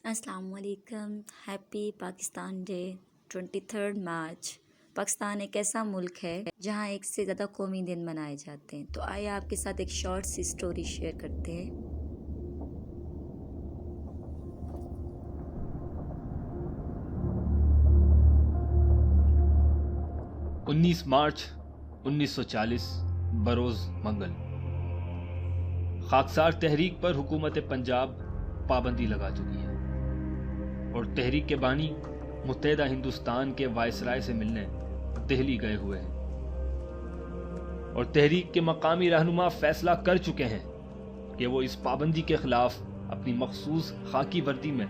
السلام علیکم. Happy Pakistan day. 23 March. Pakistan ایک ایسا ملک ہے جہاں ایک سے زیادہ قومی دن منائے جاتے ہیں. تو آئیے آپ کے ساتھ ایک شارٹ سی سٹوری شیئر کرتے ہیں. 19 مارچ 1940 بروز منگل. خاکسار تحریک پر حکومت پنجاب پابندی لگا چکی ہے اور تحریک کے بانی متحدہ ہندوستان کے وائسرائے سے ملنے دہلی گئے ہوئے ہیں اور تحریک کے مقامی رہنما فیصلہ کر چکے ہیں کہ وہ اس پابندی کے خلاف اپنی مخصوص خاکی وردی میں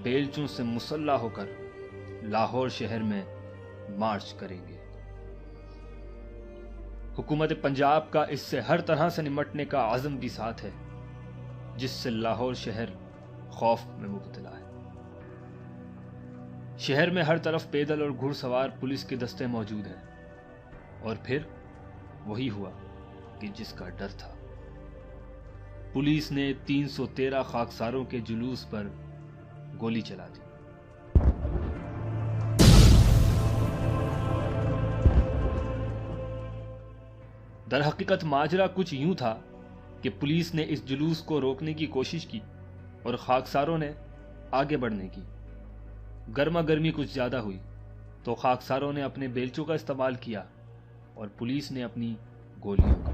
بیلچوں سے مسلح ہو کر لاہور شہر میں مارچ کریں گے. حکومت پنجاب کا اس سے ہر طرح سے نمٹنے کا عزم بھی ساتھ ہے، جس سے لاہور شہر خوف میں مبتلا ہے. شہر میں ہر طرف پیدل اور گھڑ سوار پولیس کے دستے موجود ہیں اور پھر وہی ہوا کہ جس کا ڈر تھا. پولیس نے 313 خاکساروں کے جلوس پر گولی چلا دی. در حقیقت ماجرا کچھ یوں تھا کہ پولیس نے اس جلوس کو روکنے کی کوشش کی اور خاکساروں نے آگے بڑھنے کی. گرما گرمی کچھ زیادہ ہوئی تو خاکساروں نے اپنے بیلچوں کا استعمال کیا اور پولیس نے اپنی گولیوں کا،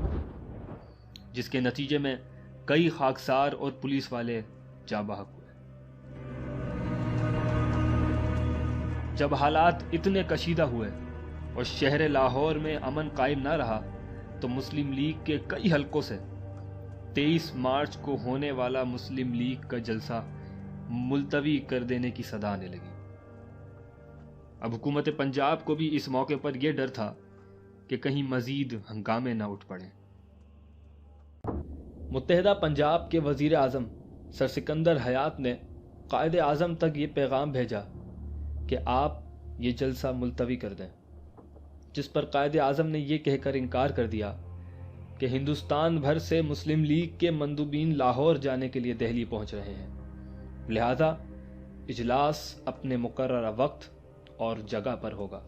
جس کے نتیجے میں کئی خاکسار اور پولیس والے جاں بحق ہوئے. جب حالات اتنے کشیدہ ہوئے اور شہر لاہور میں امن قائم نہ رہا تو مسلم لیگ کے کئی حلقوں سے 23 مارچ کو ہونے والا مسلم لیگ کا جلسہ ملتوی کر دینے کی صدا آنے لگی. اب حکومت پنجاب کو بھی اس موقع پر یہ ڈر تھا کہ کہیں مزید ہنگامے نہ اٹھ پڑیں. متحدہ پنجاب کے وزیر اعظم سر سکندر حیات نے قائد اعظم تک یہ پیغام بھیجا کہ آپ یہ جلسہ ملتوی کر دیں، جس پر قائد اعظم نے یہ کہہ کر انکار کر دیا کہ ہندوستان بھر سے مسلم لیگ کے مندوبین لاہور جانے کے لیے دہلی پہنچ رہے ہیں، لہذا اجلاس اپنے مقررہ وقت اور جگہ پر ہوگا.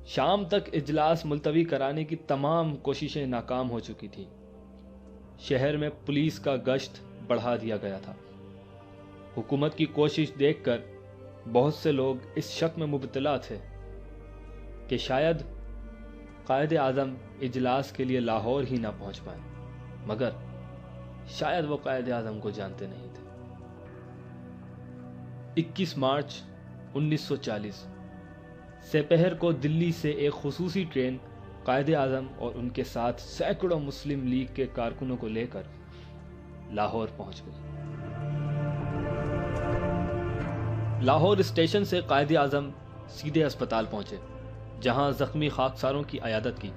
شام تک اجلاس ملتوی کرانے کی تمام کوششیں ناکام ہو چکی تھیں. شہر میں پولیس کا گشت بڑھا دیا گیا تھا. حکومت کی کوشش دیکھ کر بہت سے لوگ اس شک میں مبتلا تھے کہ شاید قائد اعظم اجلاس کے لیے لاہور ہی نہ پہنچ پائیں، مگر شاید وہ قائد اعظم کو جانتے نہیں تھے. 21 مارچ 1940 سپہر کو دلی سے ایک خصوصی ٹرین قائد اعظم اور ان کے ساتھ سینکڑوں مسلم لیگ کے کارکنوں کو لے کر لاہور پہنچ گئی. لاہور اسٹیشن سے قائد اعظم سیدھے اسپتال پہنچے، جہاں زخمی خاکساروں کی عیادت کی.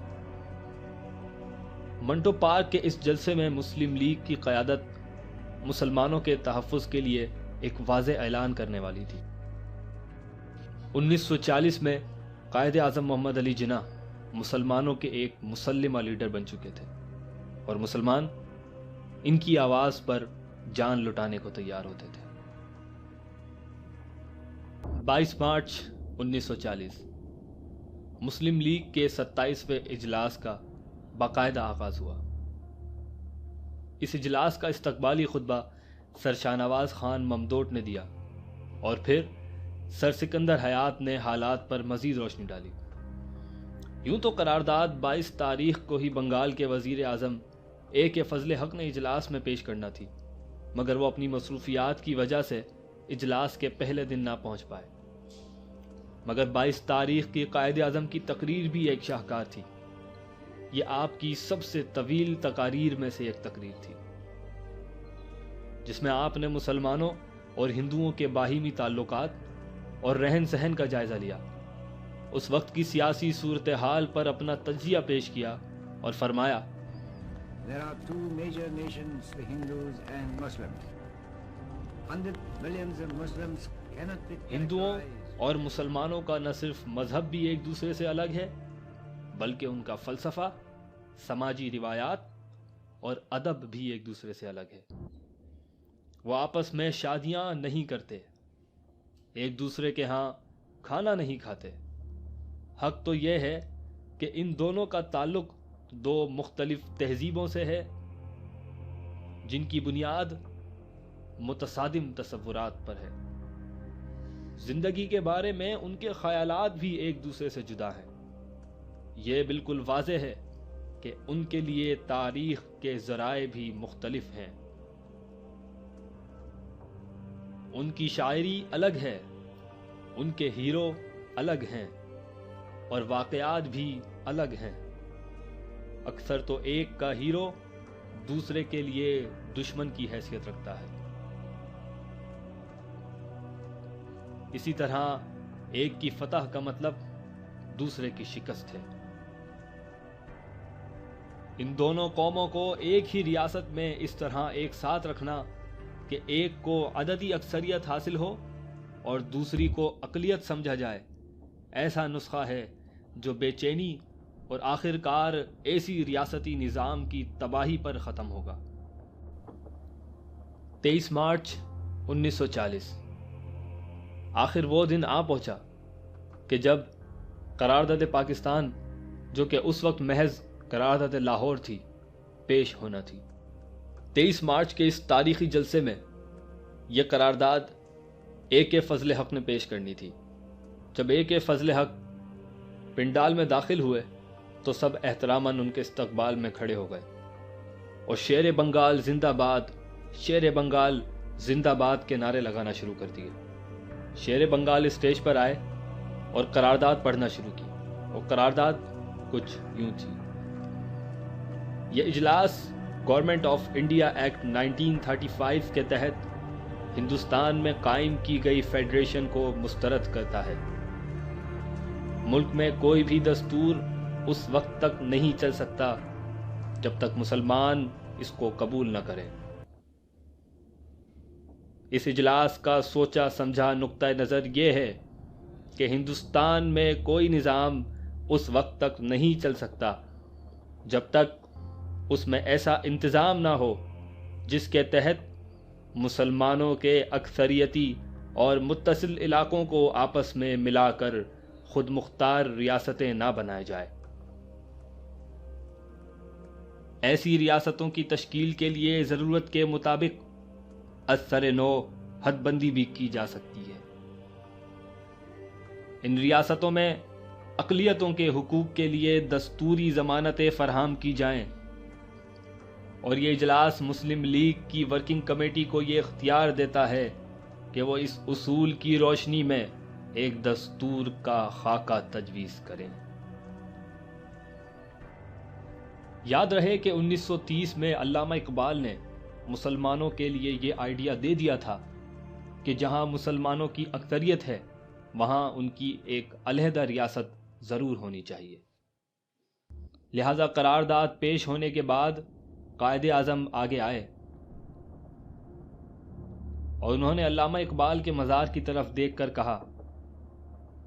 منٹو پارک کے اس جلسے میں مسلم لیگ کی قیادت مسلمانوں کے تحفظ کے لیے ایک واضح اعلان کرنے والی تھی. 1940 میں قائد اعظم محمد علی جناح مسلمانوں کے ایک مسلمہ لیڈر بن چکے تھے اور مسلمان ان کی آواز پر جان لٹانے کو تیار ہوتے تھے. 22 مارچ 1940 مسلم لیگ کے 27ویں اجلاس کا باقاعدہ آغاز ہوا. اس اجلاس کا استقبالی خطبہ سر شاہنواز خان ممدوٹ نے دیا اور پھر سر سکندر حیات نے حالات پر مزید روشنی ڈالی. یوں تو قرارداد 22 تاریخ کو ہی بنگال کے وزیر اعظم اے کے فضل حق نے اجلاس میں پیش کرنا تھی، مگر وہ اپنی مصروفیات کی وجہ سے اجلاس کے پہلے دن نہ پہنچ پائے. مگر 22 تاریخ کی قائد اعظم کی تقریر بھی ایک شاہکار تھی. یہ آپ کی سب سے طویل تقاریر میں سے ایک تقریر تھی، جس میں آپ نے مسلمانوں اور ہندوؤں کے باہمی تعلقات اور رہن سہن کا جائزہ لیا، اس وقت کی سیاسی صورتحال پر اپنا تجزیہ پیش کیا اور فرمایا، There are two major nations, the Hindus and Muslims. 100 millions of Muslims cannot be ہندوؤں characterized. اور مسلمانوں کا نہ صرف مذہب بھی ایک دوسرے سے الگ ہے، بلکہ ان کا فلسفہ، سماجی روایات اور ادب بھی ایک دوسرے سے الگ ہے. وہ آپس میں شادیاں نہیں کرتے، ایک دوسرے کے ہاں کھانا نہیں کھاتے۔ حق تو یہ ہے کہ ان دونوں کا تعلق دو مختلف تہذیبوں سے ہے جن کی بنیاد متصادم تصورات پر ہے۔ زندگی کے بارے میں ان کے خیالات بھی ایک دوسرے سے جدا ہیں۔ یہ بالکل واضح ہے کہ ان کے لیے تاریخ کے ذرائع بھی مختلف ہیں۔ ان کی شاعری الگ ہے، ان کے ہیرو الگ ہیں، اور واقعات بھی الگ ہیں۔ اکثر تو ایک کا ہیرو دوسرے کے لیے دشمن کی حیثیت رکھتا ہے۔ اسی طرح ایک کی فتح کا مطلب دوسرے کی شکست ہے۔ ان دونوں قوموں کو ایک ہی ریاست میں اس طرح ایک ساتھ رکھنا کہ ایک کو عددی اکثریت حاصل ہو اور دوسری کو اقلیت سمجھا جائے، ایسا نسخہ ہے جو بے چینی اور آخرکار ایسی ریاستی نظام کی تباہی پر ختم ہوگا۔ 23 مارچ 1940 آخر وہ دن آ پہنچا کہ جب قرارداد پاکستان، جو کہ اس وقت محض قرارداد لاہور تھی، پیش ہونا تھی۔ 23 مارچ کے اس تاریخی جلسے میں یہ قرارداد اے کے فضل حق نے پیش کرنی تھی۔ جب اے کے فضل حق پنڈال میں داخل ہوئے تو سب احتراماً ان کے استقبال میں کھڑے ہو گئے اور شیر بنگال زندہ باد، شیر بنگال زندہ باد کے نعرے لگانا شروع کر دیے۔ شیر بنگال اسٹیج پر آئے اور قرارداد پڑھنا شروع کی، اور قرارداد کچھ یوں تھی۔ یہ اجلاس گورنمنٹ آف انڈیا ایکٹ 1935 کے تحت ہندوستان میں قائم کی گئی فیڈریشن کو مسترد کرتا ہے۔ ملک میں کوئی بھی دستور اس وقت تک نہیں چل سکتا جب تک مسلمان اس کو قبول نہ کریں۔ اس اجلاس کا سوچا سمجھا نقطہ نظر یہ ہے کہ ہندوستان میں کوئی نظام اس وقت تک نہیں چل سکتا جب تک اس میں ایسا انتظام نہ ہو جس کے تحت مسلمانوں کے اکثریتی اور متصل علاقوں کو آپس میں ملا کر خود مختار ریاستیں نہ بنائے جائے۔ ایسی ریاستوں کی تشکیل کے لیے ضرورت کے مطابق از سر نو حد بندی بھی کی جا سکتی ہے۔ ان ریاستوں میں اقلیتوں کے حقوق کے لیے دستوری ضمانتیں فراہم کی جائیں، اور یہ اجلاس مسلم لیگ کی ورکنگ کمیٹی کو یہ اختیار دیتا ہے کہ وہ اس اصول کی روشنی میں ایک دستور کا خاکہ تجویز کریں۔ یاد رہے کہ 1930 میں علامہ اقبال نے مسلمانوں کے لیے یہ آئیڈیا دے دیا تھا کہ جہاں مسلمانوں کی اکثریت ہے وہاں ان کی ایک علیحدہ ریاست ضرور ہونی چاہیے۔ لہذا قرارداد پیش ہونے کے بعد قائد اعظم آگے آئے اور انہوں نے علامہ اقبال کے مزار کی طرف دیکھ کر کہا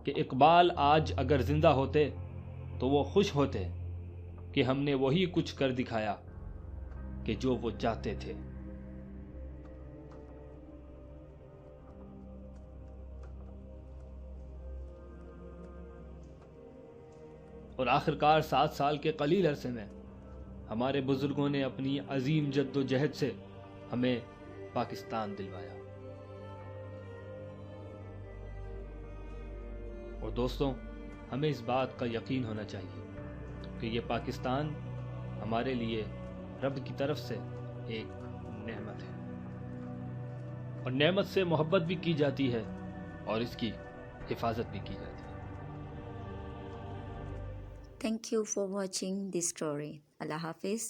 کہ اقبال آج اگر زندہ ہوتے تو وہ خوش ہوتے کہ ہم نے وہی کچھ کر دکھایا کہ جو وہ چاہتے تھے۔ اور آخرکار 7 سال کے قلیل عرصے میں ہمارے بزرگوں نے اپنی عظیم جد و جہد سے ہمیں پاکستان دلوایا۔ اور دوستوں، ہمیں اس بات کا یقین ہونا چاہیے کہ یہ پاکستان ہمارے لیے رب کی طرف سے ایک نعمت ہے، اور نعمت سے محبت بھی کی جاتی ہے اور اس کی حفاظت بھی کی جاتی ہے۔ Thank you for watching this story. Allah Hafiz.